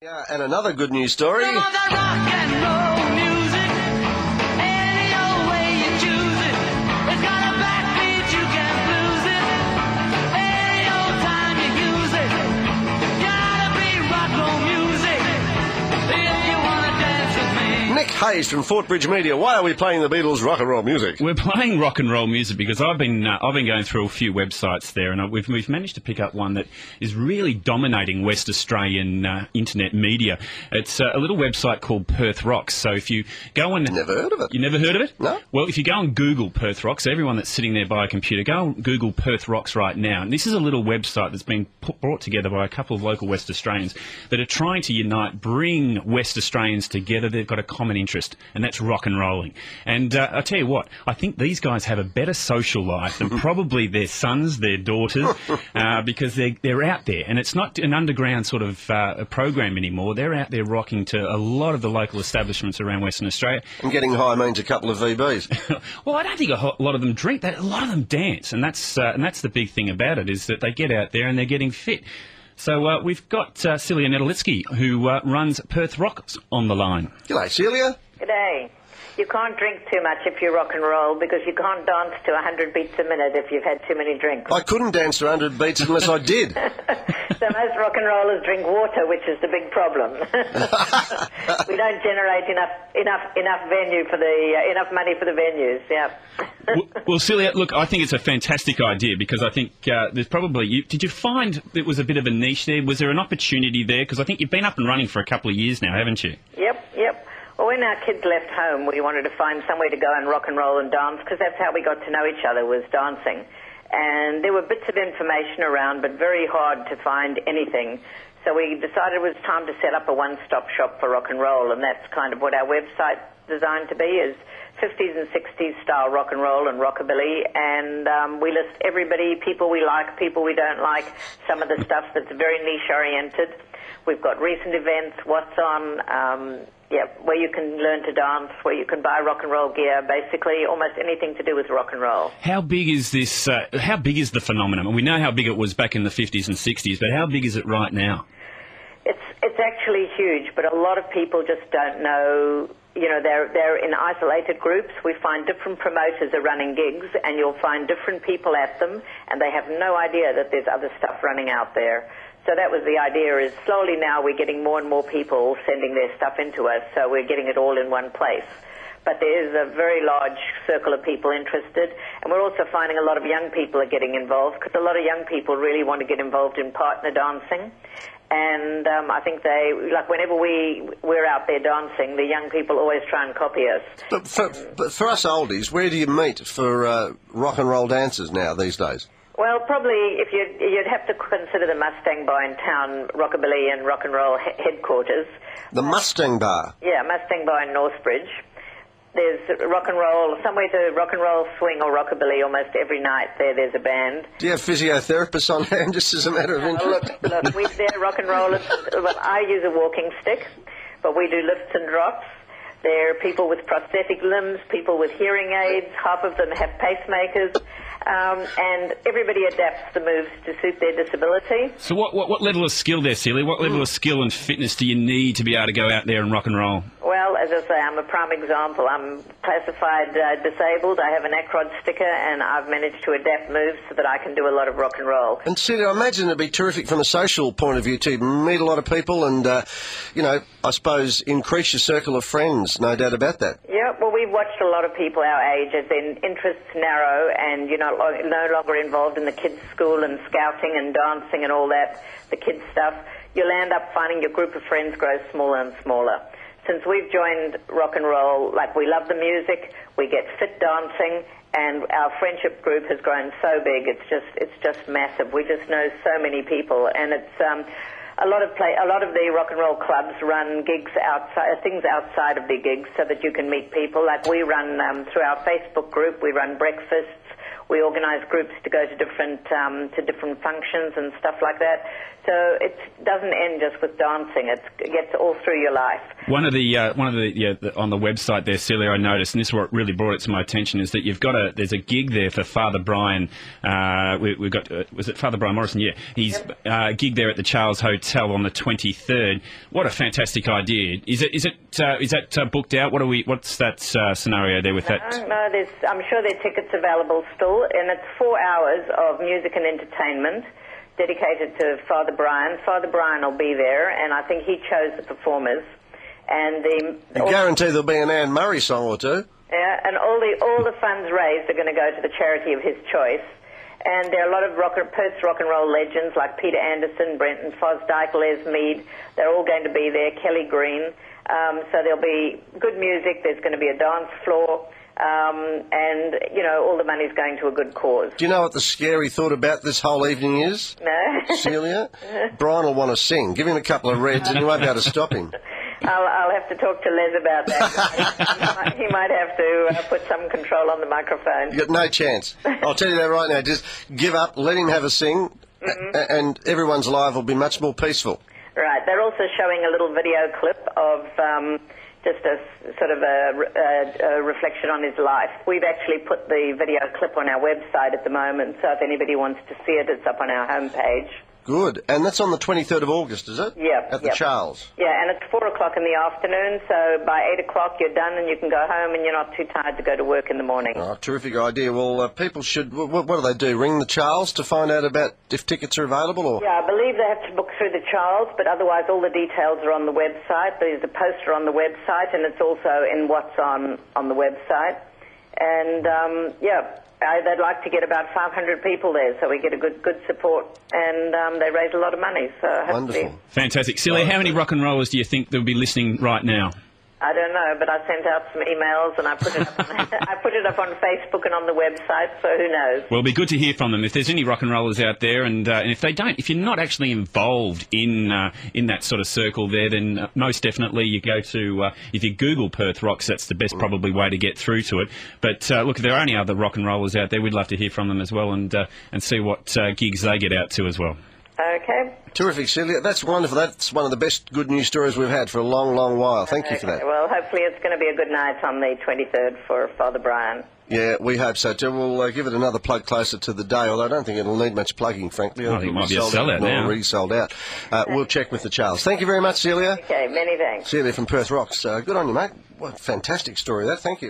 Yeah, and another good news story. Some of the rock and roll music, any old way you choose it. It's got a backbeat, you can't lose it. Any old time you use it. Gotta be rock and roll music if you wanna dance with me. Nick Hayes from Fort Bridge Media. Why are we playing the Beatles' rock and roll music? We're playing rock and roll music because I've been going through a few websites there, and we've managed to pick up one that is really dominating West Australian internet media. It's a little website called Perth Rocks. So if you go and Never heard of it. You never heard of it? No. Well, if you go and Google Perth Rocks, everyone that's sitting there by a computer, go and Google Perth Rocks right now. And this is a little website that's been brought together by a couple of local West Australians that are trying to unite, bring West Australians together. They've got a common interest, and that's rock and rolling. And I tell you what, I think these guys have a better social life than probably their sons, their daughters, because they're out there. And it's not an underground sort of a program anymore. They're out there rocking to a lot of the local establishments around Western Australia. And getting high means a couple of VBs. Well, I don't think a lot of them drink. A lot of them dance, and that's the big thing about it, is that they get out there and they're getting fit. So we've got Celia Netolicky, who runs Perth Rocks, on the line. G'day, Celia. G'day. You can't drink too much if you rock and roll because you can't dance to 100 beats a minute if you've had too many drinks. I couldn't dance to 100 beats unless I did. So most rock and rollers drink water, which is the big problem. We don't generate enough venue for enough money for the venues. Yeah. Well, Celia, look, I think it's a fantastic idea because I think there's probably... Did you find it was a bit of a niche there? Was there an opportunity there? Because I think you've been up and running for a couple of years now, haven't you? Yep. Well, when our kids left home, we wanted to find somewhere to go and rock and roll and dance because that's how we got to know each other, was dancing. And there were bits of information around, but very hard to find anything. So we decided it was time to set up a one-stop shop for rock and roll, and that's kind of what our website's designed to be, is 50s and 60s style rock and roll and rockabilly, and we list everybody, people we like, people we don't like, some of the stuff that's very niche-oriented. We've got recent events, what's on, where you can learn to dance, where you can buy rock and roll gear, basically almost anything to do with rock and roll. How big is this, how big is the phenomenon? We know how big it was back in the 50s and 60s, but how big is it right now? It's actually huge, but a lot of people just don't know. You know, they're in isolated groups. We find different promoters are running gigs, and you'll find different people at them, and they have no idea that there's other stuff running out there. So that was the idea, is slowly now we're getting more and more people sending their stuff into us, so we're getting it all in one place. But there is a very large circle of people interested, and we're also finding a lot of young people are getting involved, because a lot of young people really want to get involved in partner dancing. And I think like whenever we're out there dancing, the young people always try and copy us. But for us oldies, where do you meet for rock and roll dancers now these days? Well, probably if you'd have to consider the Mustang Bar in town, rockabilly and rock and roll headquarters. The Mustang Bar? Yeah, Mustang Bar in Northbridge. There's rock and roll, somewhere to rock and roll, swing or rockabilly almost every night there's a band. Do you have physiotherapists on hand just as a matter of interest? Look, they're rock and rollers. Well, I use a walking stick, but we do lifts and drops. There are people with prosthetic limbs, people with hearing aids, half of them have pacemakers. And everybody adapts the moves to suit their disability. So what level of skill there, Celia? What level of skill and fitness do you need to be able to go out there and rock and roll? Well, as I say, I'm a prime example. I'm classified disabled. I have an ACROD sticker, and I've managed to adapt moves so that I can do a lot of rock and roll. And Celia, I imagine it'd be terrific from a social point of view to meet a lot of people and, I suppose increase your circle of friends, no doubt about that. Yeah, well, we've watched a lot of people our age as their interests narrow and, no longer involved in the kids' school and scouting and dancing and all that, the kids' stuff. You'll end up finding your group of friends grows smaller and smaller. Since we've joined rock and roll, we love the music, we get fit dancing, and our friendship group has grown so big, it's just massive. We just know so many people, and it's a lot of the rock and roll clubs run gigs outside, things outside of their gigs, so that you can meet people. Like we run through our Facebook group, we run breakfasts. We organise groups to go to different functions and stuff like that. So it doesn't end just with dancing. It gets all through your life. One of the on the website there, Celia, I noticed, and this is what really brought it to my attention, is that there's a gig there for Father Brian. We've got was it Father Brian Morrison? Yeah, he's gig there at the Charles Hotel on the 23rd. What a fantastic idea! Is that booked out? What's that scenario there with that? No, I'm sure there are tickets available still, and it's 4 hours of music and entertainment dedicated to Father Brian. Father Brian will be there, and I think he chose the performers. And I guarantee there'll be an Anne Murray song or two. Yeah, and all the funds raised are going to go to the charity of his choice. And there are a lot of Perth rock and roll legends like Peter Anderson, Brenton Fosdyke, Les Mead. They're all going to be there. Kelly Green. So there'll be good music. There's going to be a dance floor. And, all the money's going to a good cause. Do you know what the scary thought about this whole evening is? No. Celia? Brian will want to sing. Give him a couple of reds and you won't be able to stop him. I'll have to talk to Les about that. He might have to put some control on the microphone. You've got no chance. I'll tell you that right now. Just give up, let him have a sing, and everyone's life will be much more peaceful. Right. They're also showing a little video clip of just a sort of a reflection on his life. We've actually put the video clip on our website at the moment, so if anybody wants to see it, it's up on our homepage. Good. And that's on the 23rd of August, is it? Yeah. At the Charles. Yeah, and it's 4 o'clock in the afternoon, so by 8 o'clock you're done and you can go home and you're not too tired to go to work in the morning. Oh, terrific idea. Well, people should... What do they do? Ring the Charles to find out about if tickets are available? Or? Yeah, I believe they have to book through the Charles, but otherwise all the details are on the website. There's a poster on the website, and it's also in what's on the website. And, they'd like to get about 500 people there, so we get a good support, and they raise a lot of money. So wonderful. Fantastic. Celia, how many rock and rollers do you think that will be listening right now? I don't know, but I sent out some emails and I put it up on Facebook and on the website, so who knows? Well, it'll be good to hear from them. If there's any rock and rollers out there, and if you're not actually involved in that sort of circle there, then most definitely you go to, if you Google Perth Rocks, that's the best probably way to get through to it. But look, if there are any other rock and rollers out there, we'd love to hear from them as well, and see what gigs they get out to as well. Okay. Terrific, Celia. That's wonderful. That's one of the best good news stories we've had for a long, long while. Thank you for that. Well, hopefully it's going to be a good night on the 23rd for Father Brian. Yeah, we hope so too. We'll give it another plug closer to the day, although I don't think it'll need much plugging, frankly. I think it might be a sellout now. Already sold out. We'll check with the Charles. Thank you very much, Celia. Okay, many thanks. Celia from Perth Rocks. Good on you, mate. What a fantastic story that. Thank you.